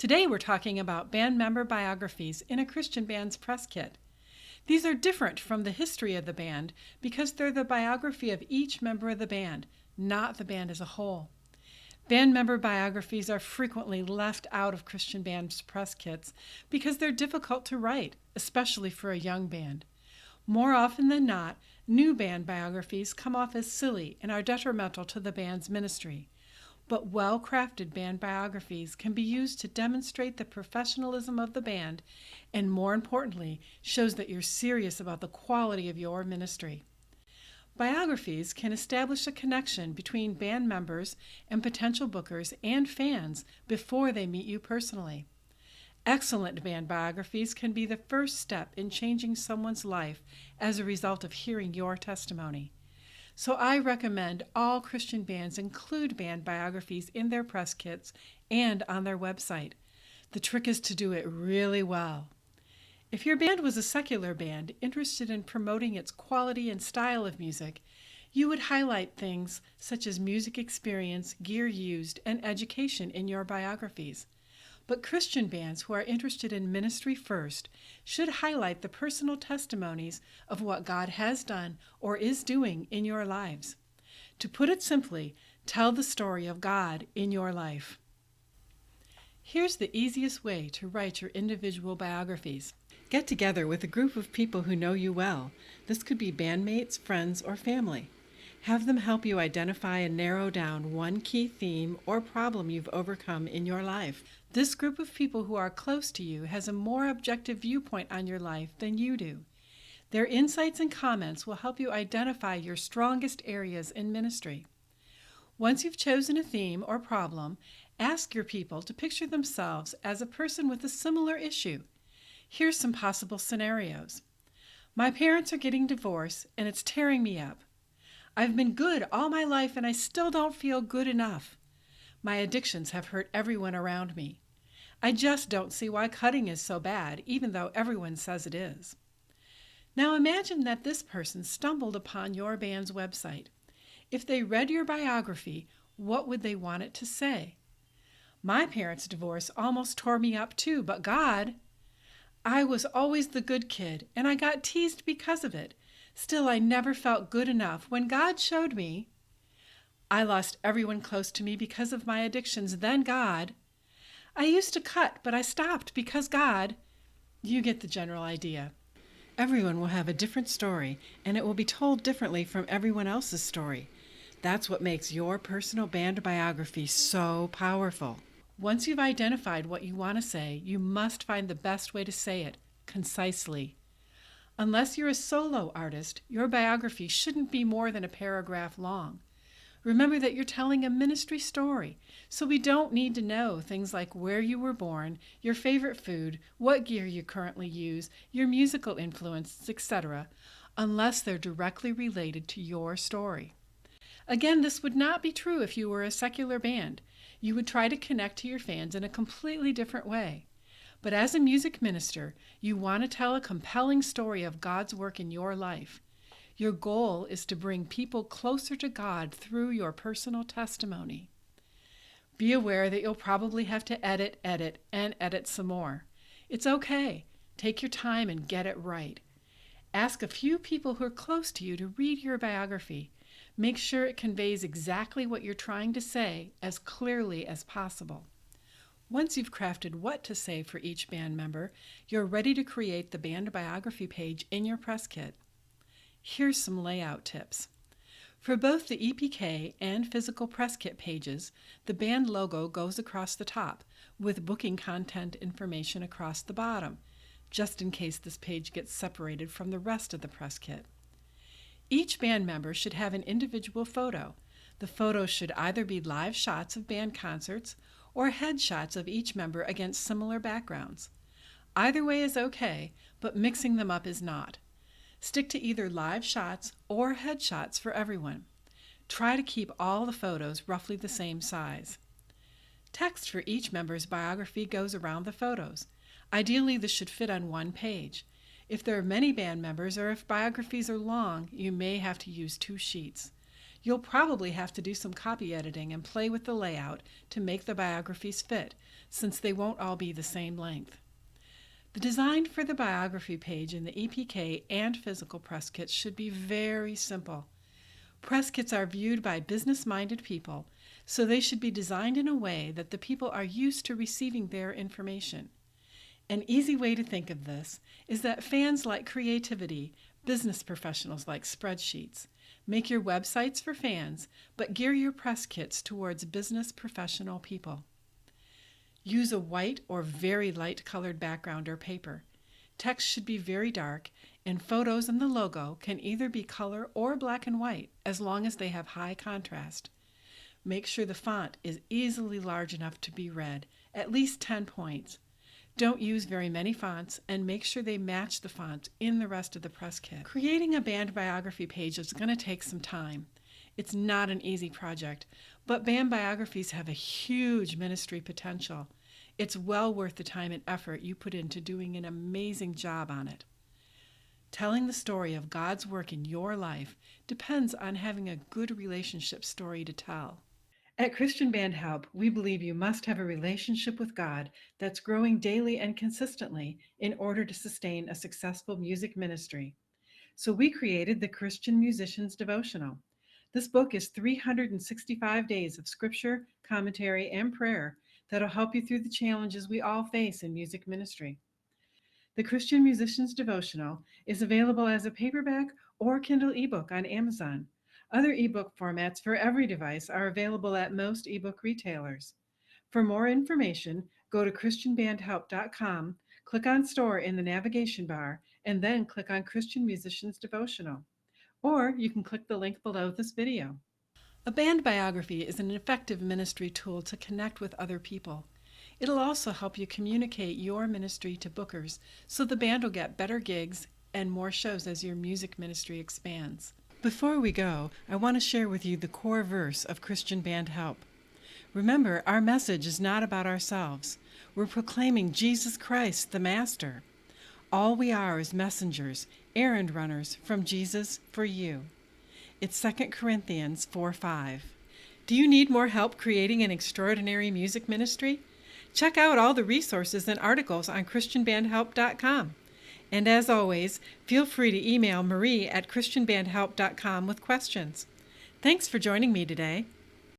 Today we're talking about band member biographies in a Christian band's press kit. These are different from the history of the band because they're the biography of each member of the band, not the band as a whole. Band member biographies are frequently left out of Christian bands' press kits because they're difficult to write, especially for a young band. More often than not, new band biographies come off as silly and are detrimental to the band's ministry. But well-crafted band biographies can be used to demonstrate the professionalism of the band and, more importantly, shows that you're serious about the quality of your ministry. Biographies can establish a connection between band members and potential bookers and fans before they meet you personally. Excellent band biographies can be the first step in changing someone's life as a result of hearing your testimony. So I recommend all Christian bands include band biographies in their press kits and on their website. The trick is to do it really well. If your band was a secular band interested in promoting its quality and style of music, you would highlight things such as music experience, gear used, and education in your biographies. But Christian bands who are interested in ministry first should highlight the personal testimonies of what God has done or is doing in your lives. To put it simply, tell the story of God in your life. Here's the easiest way to write your individual biographies. Get together with a group of people who know you well. This could be bandmates, friends, or family. Have them help you identify and narrow down one key theme or problem you've overcome in your life. This group of people who are close to you has a more objective viewpoint on your life than you do. Their insights and comments will help you identify your strongest areas in ministry. Once you've chosen a theme or problem, ask your people to picture themselves as a person with a similar issue. Here's some possible scenarios. My parents are getting divorced and it's tearing me up. I've been good all my life and I still don't feel good enough. My addictions have hurt everyone around me. I just don't see why cutting is so bad, even though everyone says it is. Now imagine that this person stumbled upon your band's website. If they read your biography, what would they want it to say? My parents' divorce almost tore me up too, but God, I was always the good kid and I got teased because of it. Still, I never felt good enough when God showed me. I lost everyone close to me because of my addictions. Then God. I used to cut, but I stopped because God. You get the general idea. Everyone will have a different story, and it will be told differently from everyone else's story. That's what makes your personal band biography so powerful. Once you've identified what you want to say, you must find the best way to say it, concisely. Unless you're a solo artist, your biography shouldn't be more than a paragraph long. Remember that you're telling a ministry story, so we don't need to know things like where you were born, your favorite food, what gear you currently use, your musical influences, etc., unless they're directly related to your story. Again, this would not be true if you were a secular band. You would try to connect to your fans in a completely different way. But as a music minister, you want to tell a compelling story of God's work in your life. Your goal is to bring people closer to God through your personal testimony. Be aware that you'll probably have to edit, and edit some more. It's okay. Take your time and get it right. Ask a few people who are close to you to read your biography. Make sure it conveys exactly what you're trying to say as clearly as possible. Once you've crafted what to say for each band member, you're ready to create the band biography page in your press kit. Here's some layout tips. For both the EPK and physical press kit pages, the band logo goes across the top, with booking content information across the bottom, just in case this page gets separated from the rest of the press kit. Each band member should have an individual photo. The photos should either be live shots of band concerts or headshots of each member against similar backgrounds. Either way is okay, but mixing them up is not. Stick to either live shots or headshots for everyone. Try to keep all the photos roughly the same size. Text for each member's biography goes around the photos. Ideally, this should fit on one page. If there are many band members or if biographies are long, you may have to use 2 sheets. You'll probably have to do some copy editing and play with the layout to make the biographies fit, since they won't all be the same length. The design for the biography page in the EPK and physical press kits should be very simple. Press kits are viewed by business-minded people, so they should be designed in a way that the people are used to receiving their information. An easy way to think of this is that fans like creativity, business professionals like spreadsheets. Make your websites for fans, but gear your press kits towards business professional people. Use a white or very light colored background or paper. Text should be very dark, and photos and the logo can either be color or black and white, as long as they have high contrast. Make sure the font is easily large enough to be read, at least 10 points. Don't use very many fonts, and make sure they match the font in the rest of the press kit. Creating a band biography page is going to take some time. It's not an easy project, but band biographies have a huge ministry potential. It's well worth the time and effort you put into doing an amazing job on it. Telling the story of God's work in your life depends on having a good relationship story to tell. At Christian Band Help, we believe you must have a relationship with God that's growing daily and consistently in order to sustain a successful music ministry. So we created the Christian Musician's Devotional. This book is 365 days of scripture, commentary, and prayer that'll help you through the challenges we all face in music ministry. The Christian Musician's Devotional is available as a paperback or Kindle ebook on Amazon. Other ebook formats for every device are available at most ebook retailers. For more information, go to christianbandhelp.com, click on Store in the navigation bar, and then click on Christian Musician's Devotional. Or you can click the link below this video. A band biography is an effective ministry tool to connect with other people. It'll also help you communicate your ministry to bookers, so the band will get better gigs and more shows as your music ministry expands. Before we go, I want to share with you the core verse of Christian Band Help. Remember, our message is not about ourselves. We're proclaiming Jesus Christ, the Master. All we are is messengers, errand runners from Jesus for you. It's 2 Corinthians 4:5. Do you need more help creating an extraordinary music ministry? Check out all the resources and articles on christianbandhelp.com. And as always, feel free to email Marie at christianbandhelp.com with questions. Thanks for joining me today.